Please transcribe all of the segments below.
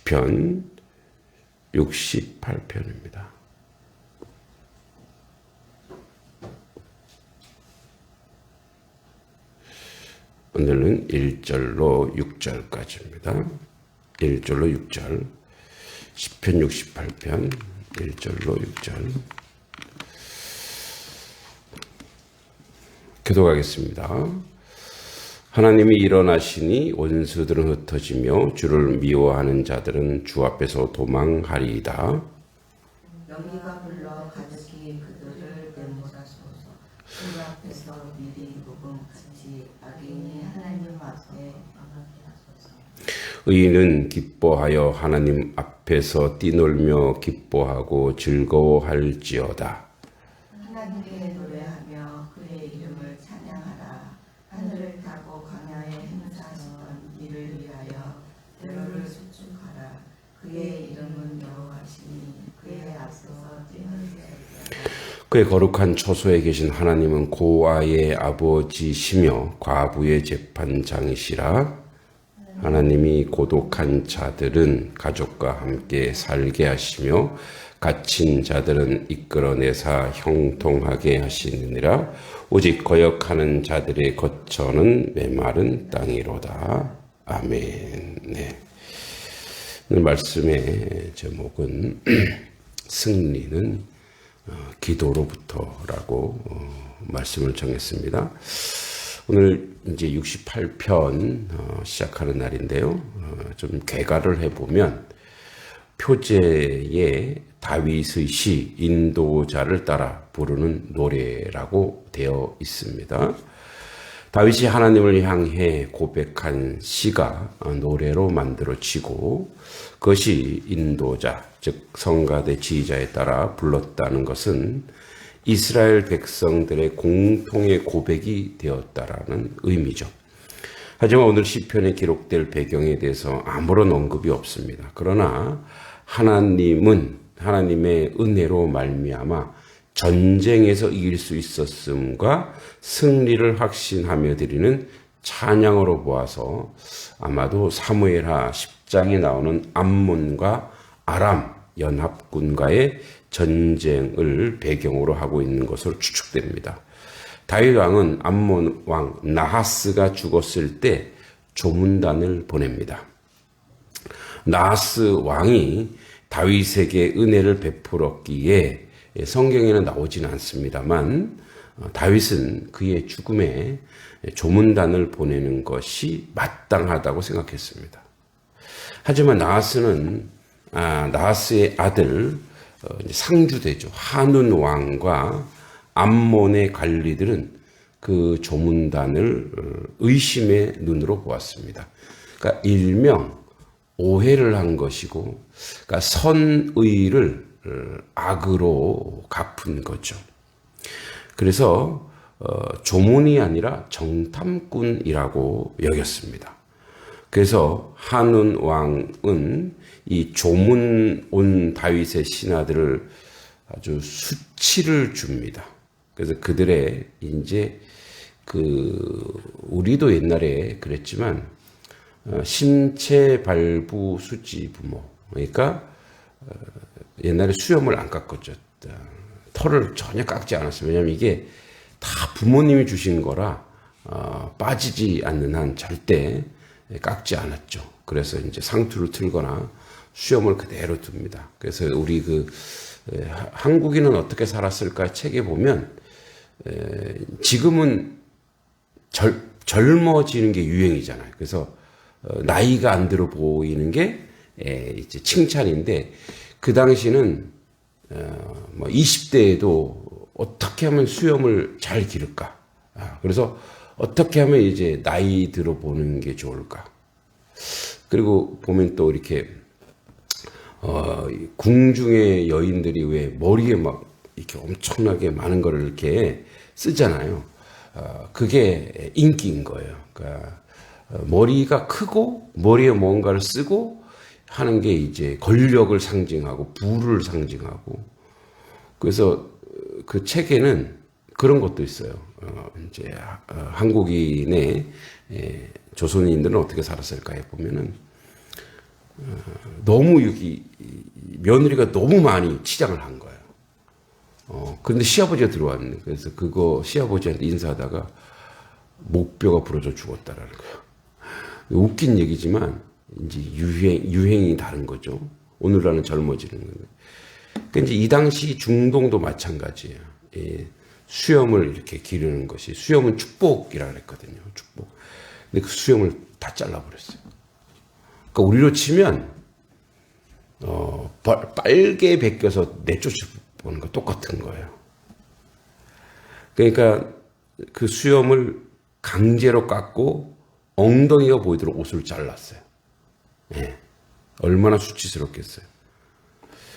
시편 68편입니다. 오늘은 1절로 6절까지입니다. 1절로 6절, 시편 68편 1절로 6절. 기도하겠습니다. 하나님이 일어나시니 원수들은 흩어지며 주를 미워하는 자들은 주 앞에서 도망하리이다. 영리가 불러 가득히 그들을 내몰아소서. 주 앞에서 미리 녹음같이 악인이 하나님 앞에 망하게 하소서. 의인은 기뻐하여 하나님 앞에서 뛰놀며 기뻐하고 즐거워할지어다. 하나님께 노래하며 그의 이름을 찬양하라. 하늘을 타고 광야에 행사하시던 이를 위하여 대로를 수축하라. 그의 이름은 여호와시니 그의 앞서서 뛰놀지어다. 그의 거룩한 처소에 계신 하나님은 고아의 아버지시며 과부의 재판장이시라. 하나님이 고독한 자들은 가족과 함께 살게 하시며 갇힌 자들은 이끌어내사 형통하게 하시느니라. 오직 거역하는 자들의 거처는 메마른 땅이로다. 아멘. 네. 오늘 말씀의 제목은 승리는 기도로부터라고 말씀을 정했습니다. 오늘 이제 68편 시작하는 날인데요. 좀 개가를 해보면 표제에 다윗의 시 인도자를 따라 부르는 노래라고 되어 있습니다. 다윗이 하나님을 향해 고백한 시가 노래로 만들어지고 그것이 인도자, 즉 성가대 지휘자에 따라 불렀다는 것은 이스라엘 백성들의 공통의 고백이 되었다라는 의미죠. 하지만 오늘 시편에 기록될 배경에 대해서 아무런 언급이 없습니다. 그러나 하나님은 하나님의 은혜로 말미암아 전쟁에서 이길 수 있었음과 승리를 확신하며 드리는 찬양으로 보아서 아마도 사무엘하 10장에 나오는 암몬과 아람 연합군과의 전쟁을 배경으로 하고 있는 것으로 추측됩니다. 다윗 왕은 암몬 왕 나하스가 죽었을 때 조문단을 보냅니다. 나하스 왕이 다윗에게 은혜를 베풀었기에 성경에는 나오지는 않습니다만 다윗은 그의 죽음에 조문단을 보내는 것이 마땅하다고 생각했습니다. 하지만 나하스의 아들 상주대죠. 한운 왕과 암몬의 관리들은 그 조문단을 의심의 눈으로 보았습니다. 그러니까 일명 오해를 한 것이고, 그러니까 선의를 악으로 갚은 거죠. 그래서 조문이 아니라 정탐꾼이라고 여겼습니다. 그래서 한운 왕은 이 조문 온 다윗의 신하들을 아주 수치를 줍니다. 그래서 그들의 이제 우리도 옛날에 그랬지만 신체 발부 수지 부모, 그러니까 옛날에 수염을 안 깎았죠. 털을 전혀 깎지 않았어요. 왜냐하면 이게 다 부모님이 주신 거라 빠지지 않는 한 절대 깎지 않았죠. 그래서 이제 상투를 틀거나 수염을 그대로 둡니다. 그래서 우리 한국인은 어떻게 살았을까 책에 보면 지금은 젊어지는 게 유행이잖아요. 그래서 나이가 안 들어 보이는 게 이제 칭찬인데 그 당시는 20대에도 어떻게 하면 수염을 잘 기를까? 그래서 어떻게 하면 이제 나이 들어 보는 게 좋을까? 그리고 보면 또 이렇게 궁중의 여인들이 왜 머리에 막 이렇게 엄청나게 많은 거를 이렇게 쓰잖아요. 그게 인기인 거예요. 그러니까 머리가 크고 머리에 뭔가를 쓰고 하는 게 이제 권력을 상징하고 부를 상징하고, 그래서 그 책에는 그런 것도 있어요. 이제 한국인의 조선인들은 어떻게 살았을까 해 보면은 너무 여기 며느리가 너무 많이 치장을 한 거예요. 그런데 시아버지가 들어왔네. 그래서 그거 시아버지한테 인사하다가 목뼈가 부러져 죽었다라는 거예요. 웃긴 얘기지만 이제 유행이 다른 거죠. 오늘날은 젊어지는 건데. 그러니까 이제 이 당시 중동도 마찬가지예요. 예, 수염을 이렇게 기르는 것이 수염은 축복이라고 그랬거든요. 축복. 근데 그 수염을 다 잘라버렸어요. 그러니까 우리로 치면 빨개 벗겨서 내쫓아보는 거 똑같은 거예요. 그러니까 그 수염을 강제로 깎고 엉덩이가 보이도록 옷을 잘랐어요. 예. 얼마나 수치스럽겠어요.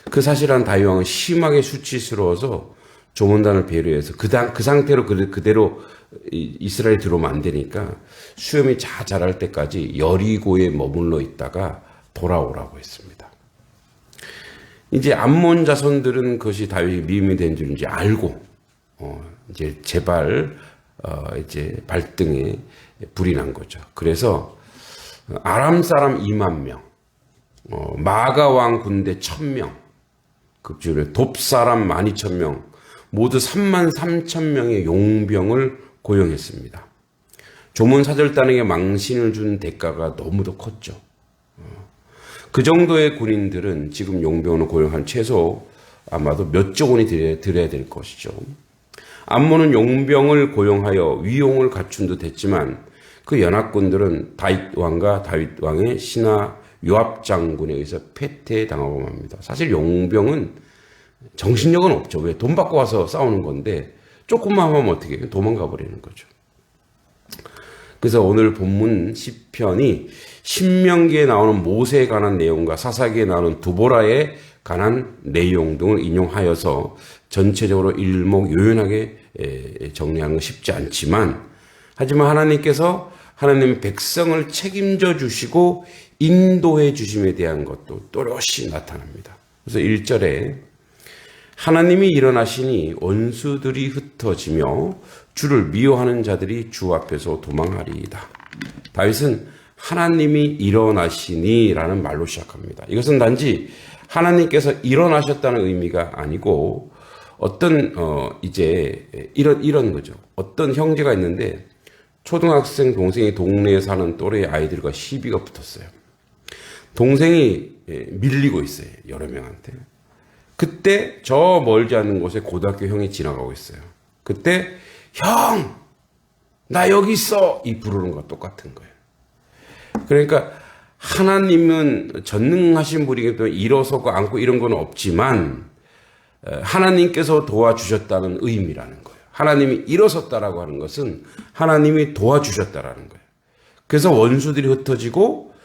그 사실한 다윗왕은 심하게 수치스러워서 조문단을 배려해서 그 상태로 그대로 이스라엘에 들어오면 안 되니까 수염이 자랄 때까지 여리고에 머물러 있다가 돌아오라고 했습니다. 이제 암몬 자손들은 그것이 다윗이 미움이 된 줄 이제 알고 이제 제발 이제 발등에 불이 난 거죠. 그래서 아람 사람 2만 명, 마가 왕 군대 1000명, 급주로 돕 사람 12,000명, 모두 33,000명의 용병을 고용했습니다. 조문 사절단에게 망신을 준 대가가 너무도 컸죠. 그 정도의 군인들은 지금 용병을 고용한 최소 아마도 몇조 원이 들여야 될 것이죠. 암몬은 용병을 고용하여 위용을 갖춘 듯 했지만 그 연합군들은 다윗 왕과 다윗 왕의 신하 요압 장군에 의해서 패퇴당하고 맙니다. 사실 용병은 정신력은 없죠. 왜? 돈 받고 와서 싸우는 건데 조금만 하면 어떻게 해요? 도망가 버리는 거죠. 그래서 오늘 본문 시편이 신명기에 나오는 모세에 관한 내용과 사사기에 나오는 두보라에 관한 내용 등을 인용하여서 전체적으로 일목요연하게 정리하는 건 쉽지 않지만, 하지만 하나님께서 하나님의 백성을 책임져 주시고 인도해 주심에 대한 것도 또렷이 나타납니다. 그래서 1절에 하나님이 일어나시니 원수들이 흩어지며 주를 미워하는 자들이 주 앞에서 도망하리이다. 다윗은 하나님이 일어나시니 라는 말로 시작합니다. 이것은 단지 하나님께서 일어나셨다는 의미가 아니고 어떤 이제 이런 거죠. 어떤 형제가 있는데 초등학생 동생이 동네에 사는 또래의 아이들과 시비가 붙었어요. 동생이 밀리고 있어요. 여러 명한테. 그때 저 멀지 않은 곳에 고등학교 형이 지나가고 있어요. 그때 형! 나 여기 있어! 이 부르는 거 똑같은 거예요. 그러니까 하나님은 전능하신 분이기 때문에 일어서고 앉고 이런 건 없지만 하나님께서 도와주셨다는 의미라는 거예요. 하나님이 일어섰다라고 하는 것은 하나님이 도와주셨다라는 거예요. 그래서 원수들이 흩어지고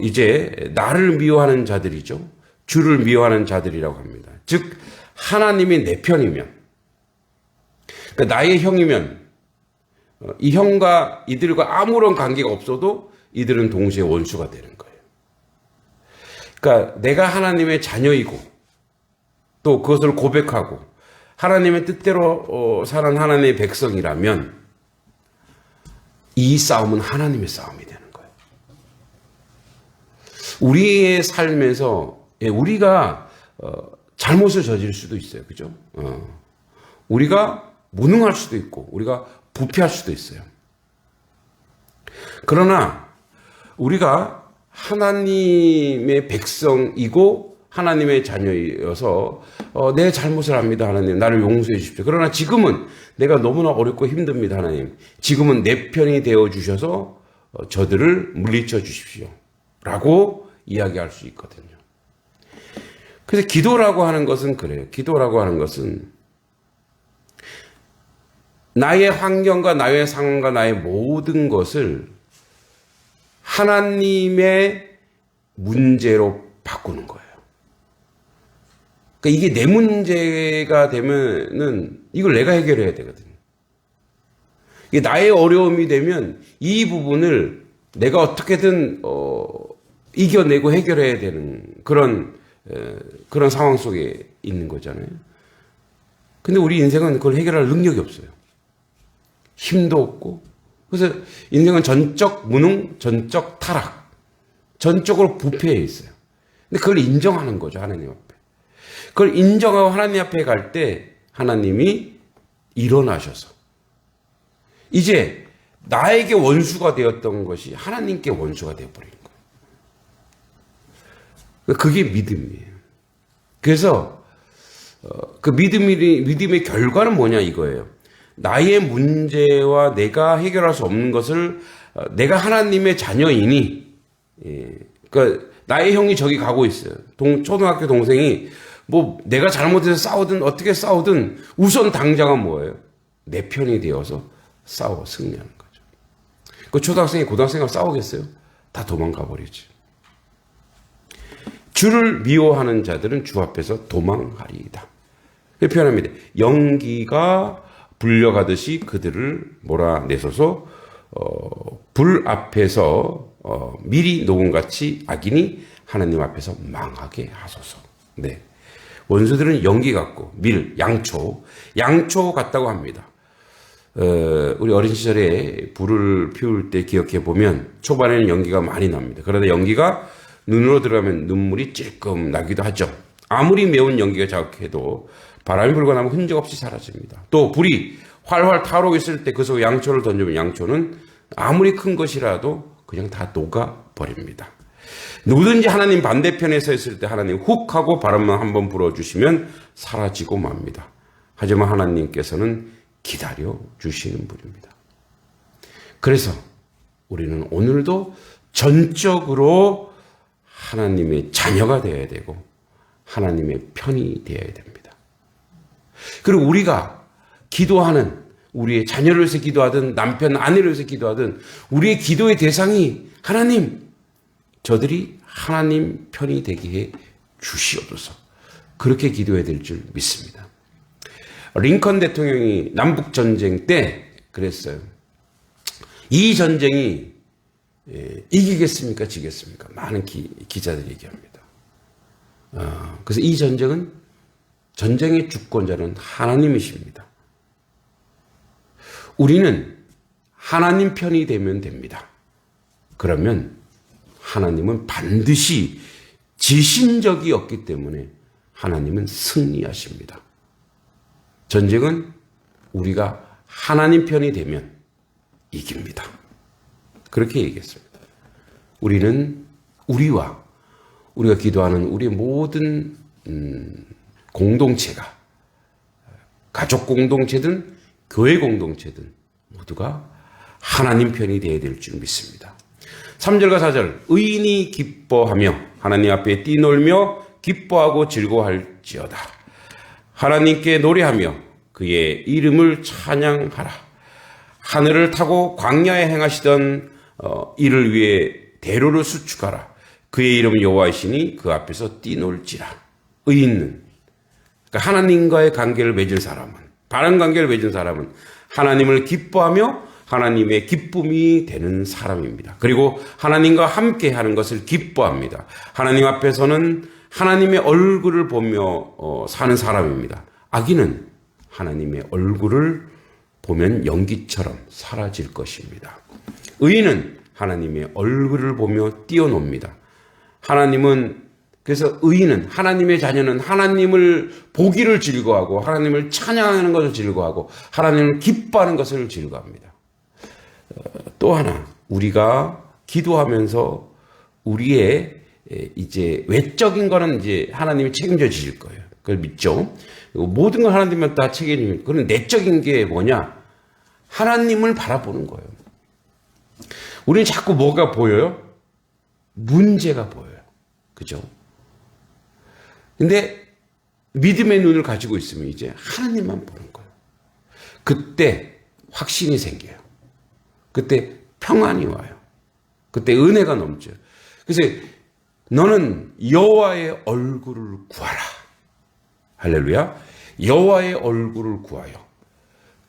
이제 나를 미워하는 자들이죠. 주를 미워하는 자들이라고 합니다. 즉 하나님이 내 편이면, 그러니까 나의 형이면 이 형과 이들과 아무런 관계가 없어도 이들은 동시에 원수가 되는 거예요. 그러니까 내가 하나님의 자녀이고 또 그것을 고백하고 하나님의 뜻대로 사는 하나님의 백성이라면 이 싸움은 하나님의 싸움이 되는 거예요. 우리의 삶에서 우리가 잘못을 저질 수도 있어요. 그죠? 우리가 무능할 수도 있고 우리가 부패할 수도 있어요. 그러나 우리가 하나님의 백성이고 하나님의 자녀여서 내 잘못을 합니다. 하나님 나를 용서해 주십시오. 그러나 지금은 내가 너무나 어렵고 힘듭니다. 하나님 지금은 내 편이 되어주셔서 저들을 물리쳐 주십시오 라고 이야기할 수 있거든요. 그래서 기도라고 하는 것은 그래요. 기도라고 하는 것은 나의 환경과 나의 상황과 나의 모든 것을 하나님의 문제로 바꾸는 거예요. 그러니까 이게 내 문제가 되면은 이걸 내가 해결해야 되거든요. 이게 나의 어려움이 되면 이 부분을 내가 어떻게든 이겨내고 해결해야 되는 그런 상황 속에 있는 거잖아요. 근데 우리 인생은 그걸 해결할 능력이 없어요. 힘도 없고. 그래서 인생은 전적 무능, 전적 타락. 전적으로 부패해 있어요. 근데 그걸 인정하는 거죠, 하나님 앞에. 그걸 인정하고 하나님 앞에 갈 때 하나님이 일어나셔서 이제 나에게 원수가 되었던 것이 하나님께 원수가 되어버린 거예요. 그게 믿음이에요. 그래서 그 믿음의 결과는 뭐냐 이거예요. 나의 문제와 내가 해결할 수 없는 것을 내가 하나님의 자녀이니, 그러니까 나의 형이 저기 가고 있어요. 초등학교 동생이 뭐 내가 잘못해서 싸우든 어떻게 싸우든 우선 당장은 뭐예요? 내 편이 되어서 싸워 승리하는 거죠. 그 초등학생이 고등학생과 싸우겠어요? 다 도망가 버리지. 주를 미워하는 자들은 주 앞에서 도망하리이다. 그 표현합니다. 연기가 불려가듯이 그들을 몰아내소서. 불 앞에서 미리 녹음같이 악인이 하나님 앞에서 망하게 하소서. 네. 원수들은 연기 같고 양초 같다고 합니다. 우리 어린 시절에 불을 피울 때 기억해 보면 초반에는 연기가 많이 납니다. 그러다 연기가 눈으로 들어가면 눈물이 찔끔 나기도 하죠. 아무리 매운 연기가 자극해도 바람이 불고 나면 흔적 없이 사라집니다. 또 불이 활활 타오르고 있을 때 그 속에 양초를 던지면 양초는 아무리 큰 것이라도 그냥 다 녹아버립니다. 누구든지 하나님 반대편에 서 있을 때 하나님 훅 하고 바람만 한번 불어주시면 사라지고 맙니다. 하지만 하나님께서는 기다려 주시는 분입니다. 그래서 우리는 오늘도 전적으로 하나님의 자녀가 되어야 되고 하나님의 편이 되어야 됩니다. 그리고 우리가 기도하는 우리의 자녀를 위해서 기도하든 남편, 아내를 위해서 기도하든 우리의 기도의 대상이 하나님, 저들이 하나님 편이 되게 해 주시옵소서. 그렇게 기도해야 될 줄 믿습니다. 링컨 대통령이 남북전쟁 때 그랬어요. 이 전쟁이 이기겠습니까? 지겠습니까? 많은 기자들이 얘기합니다. 그래서 이 전쟁은 전쟁의 주권자는 하나님이십니다. 우리는 하나님 편이 되면 됩니다. 그러면 하나님은 반드시 지신 적이 없기 때문에 하나님은 승리하십니다. 전쟁은 우리가 하나님 편이 되면 이깁니다. 그렇게 얘기했습니다. 우리는 우리가 기도하는 우리 모든 공동체가 가족 공동체든 교회 공동체든 모두가 하나님 편이 되어야 될 줄 믿습니다. 3절과 4절 의인이 기뻐하며 하나님 앞에 뛰놀며 기뻐하고 즐거워할지어다. 하나님께 노래하며 그의 이름을 찬양하라. 하늘을 타고 광야에 행하시던 이를 위해 대로를 수축하라. 그의 이름은 여호와이시니 그 앞에서 뛰놀지라. 의인은 그러니까 하나님과의 관계를 맺은 사람은, 바른 관계를 맺은 사람은 하나님을 기뻐하며 하나님의 기쁨이 되는 사람입니다. 그리고 하나님과 함께 하는 것을 기뻐합니다. 하나님 앞에서는 하나님의 얼굴을 보며 사는 사람입니다. 악인은 하나님의 얼굴을 보면 연기처럼 사라질 것입니다. 의인은 하나님의 얼굴을 보며 뛰어놉니다. 그래서 의인은, 하나님의 자녀는 하나님을 보기를 즐거워하고 하나님을 찬양하는 것을 즐거워하고 하나님을 기뻐하는 것을 즐거워합니다. 또 하나, 우리가 기도하면서 우리의 이제 외적인 거는 이제 하나님이 책임져 주실 거예요. 그걸 믿죠. 모든 걸 하나님은 다 책임집니다. 그런 내적인 게 뭐냐? 하나님을 바라보는 거예요. 우리는 자꾸 뭐가 보여요? 문제가 보여요. 그죠? 근데 믿음의 눈을 가지고 있으면 이제 하나님만 보는 거예요. 그때 확신이 생겨요. 그때 평안이 와요. 그때 은혜가 넘쳐요. 그래서 너는 여호와의 얼굴을 구하라. 할렐루야. 여호와의 얼굴을 구하여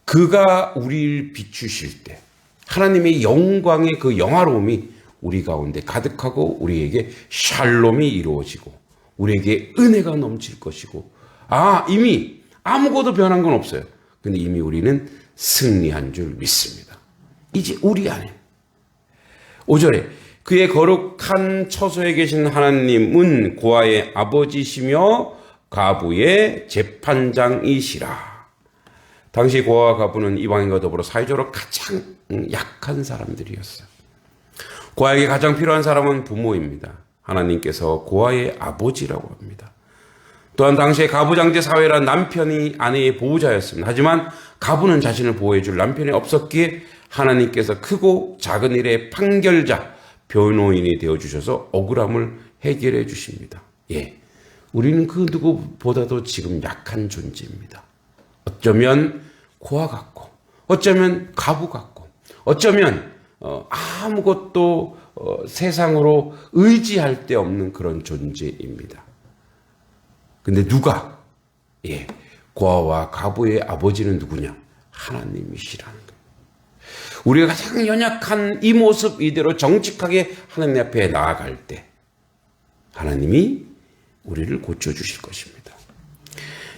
그가 우리를 비추실 때 하나님의 영광의 그 영화로움이 우리 가운데 가득하고 우리에게 샬롬이 이루어지고 우리에게 은혜가 넘칠 것이고 이미 아무것도 변한 건 없어요. 근데 이미 우리는 승리한 줄 믿습니다. 이제 우리 안에 5절에 그의 거룩한 처소에 계신 하나님은 고아의 아버지시며 가부의 재판장이시라. 당시 고아와 가부는 이방인과 더불어 사회적으로 가장 약한 사람들이었어요. 고아에게 가장 필요한 사람은 부모입니다. 하나님께서 고아의 아버지라고 합니다. 또한 당시에 가부장제 사회란 남편이 아내의 보호자였습니다. 하지만 가부는 자신을 보호해줄 남편이 없었기에 하나님께서 크고 작은 일의 판결자, 변호인이 되어주셔서 억울함을 해결해 주십니다. 예, 우리는 그 누구보다도 지금 약한 존재입니다. 어쩌면 고아 같고, 어쩌면 가부 같고, 어쩌면 아무것도 세상으로 의지할 데 없는 그런 존재입니다. 근데 누가 고아와 가부의 아버지는 누구냐? 하나님이시라는 거예요. 우리가 가장 연약한 이 모습 이대로 정직하게 하나님 앞에 나아갈 때 하나님이 우리를 고쳐주실 것입니다.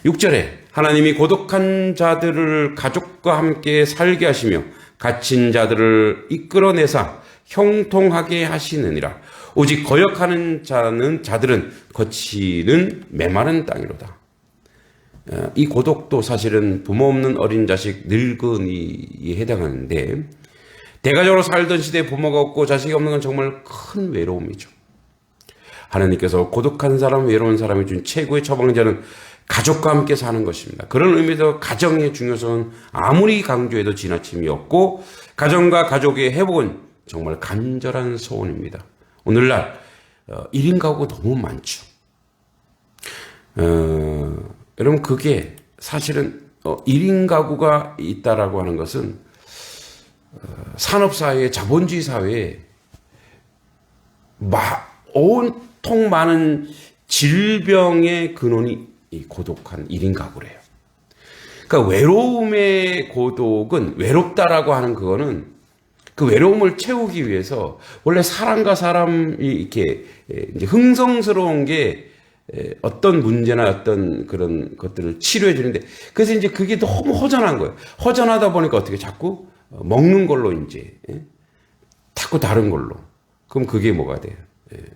6절에 하나님이 고독한 자들을 가족과 함께 살게 하시며 갇힌 자들을 이끌어내사 형통하게 하시느니라. 오직 거역하는 자들은 거치는 메마른 땅이로다. 이 고독도 사실은 부모 없는 어린 자식, 늙은이에 해당하는데 대가족으로 살던 시대에 부모가 없고 자식이 없는 건 정말 큰 외로움이죠. 하나님께서 고독한 사람, 외로운 사람이 준 최고의 처방전은 가족과 함께 사는 것입니다. 그런 의미에서 가정의 중요성은 아무리 강조해도 지나침이 없고 가정과 가족의 회복은 정말 간절한 소원입니다. 오늘날 1인 가구가 너무 많죠. 여러분 그게 사실은 1인 가구가 있다라고 하는 것은 산업사회, 자본주의 사회에 온통 많은 질병의 근원이 이 고독한 1인 가구래요. 그러니까 외로움의 고독은 외롭다라고 하는 그거는 그 외로움을 채우기 위해서 원래 사람과 사람이 이렇게 이제 흥성스러운 게 어떤 문제나 어떤 그런 것들을 치료해 주는데 그래서 이제 그게 너무 허전한 거예요. 허전하다 보니까 어떻게 자꾸 먹는 걸로 이제 자꾸 다른 걸로. 그럼 그게 뭐가 돼요?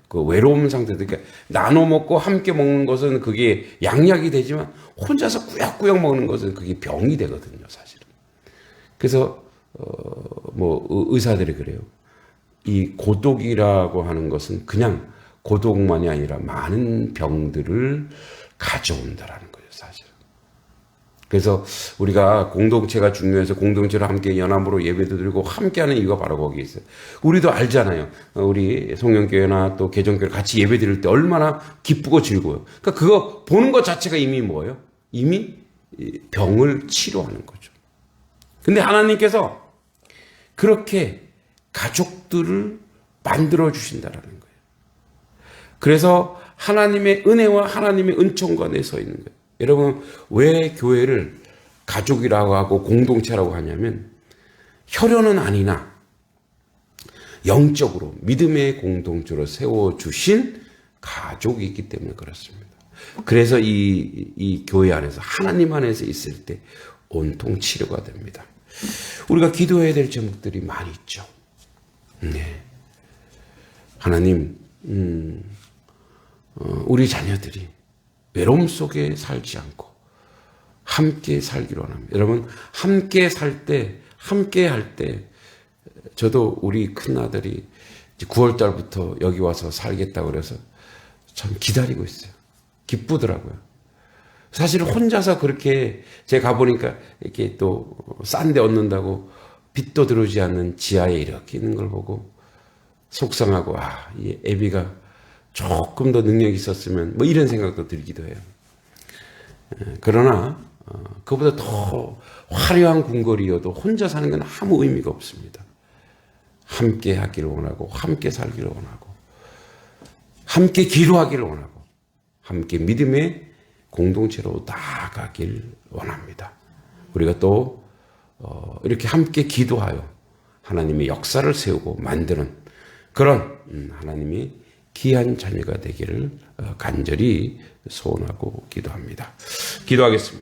그 외로움 상태. 그러니까 나눠 먹고 함께 먹는 것은 그게 양약이 되지만 혼자서 꾸역꾸역 먹는 것은 그게 병이 되거든요, 사실은. 그래서 의사들이 그래요. 이 고독이라고 하는 것은 그냥 고독만이 아니라 많은 병들을 가져온다라는 거예요, 사실은. 그래서 우리가 공동체가 중요해서 공동체로 함께 연합으로 예배도 드리고 함께하는 이유가 바로 거기에 있어요. 우리도 알잖아요. 우리 송영교회나 또 개정교회 같이 예배 드릴 때 얼마나 기쁘고 즐거워요. 그러니까 그거 보는 것 자체가 이미 뭐예요? 이미 병을 치료하는 거죠. 근데 하나님께서 그렇게 가족들을 만들어 주신다라는 거예요. 그래서 하나님의 은혜와 하나님의 은총과 내 서 있는 거예요. 여러분 왜 교회를 가족이라고 하고 공동체라고 하냐면 혈연은 아니나 영적으로 믿음의 공동체로 세워주신 가족이 있기 때문에 그렇습니다. 그래서 이 교회 안에서 하나님 안에서 있을 때 온통 치료가 됩니다. 우리가 기도해야 될 제목들이 많이 있죠. 네. 하나님 우리 자녀들이 외로움 속에 살지 않고 함께 살기로 합니다. 여러분 함께 살 때 함께 할 때 저도 우리 큰아들이 9월 달부터 여기 와서 살겠다고 그래서 참 기다리고 있어요. 기쁘더라고요. 사실 혼자서 그렇게 제가 가보니까 이렇게 또 싼 데 얻는다고 빛도 들어오지 않는 지하에 이렇게 있는 걸 보고 속상하고 이 애비가 조금 더 능력이 있었으면 뭐 이런 생각도 들기도 해요. 그러나 그보다 더 화려한 궁궐이어도 혼자 사는 건 아무 의미가 없습니다. 함께 하기를 원하고 함께 살기를 원하고 함께 기도하기를 원하고 함께 믿음의 공동체로 나아가길 원합니다. 우리가 또 이렇게 함께 기도하여 하나님의 역사를 세우고 만드는 그런 하나님이 귀한 자녀가 되기를 간절히 소원하고 기도합니다. 기도하겠습니다.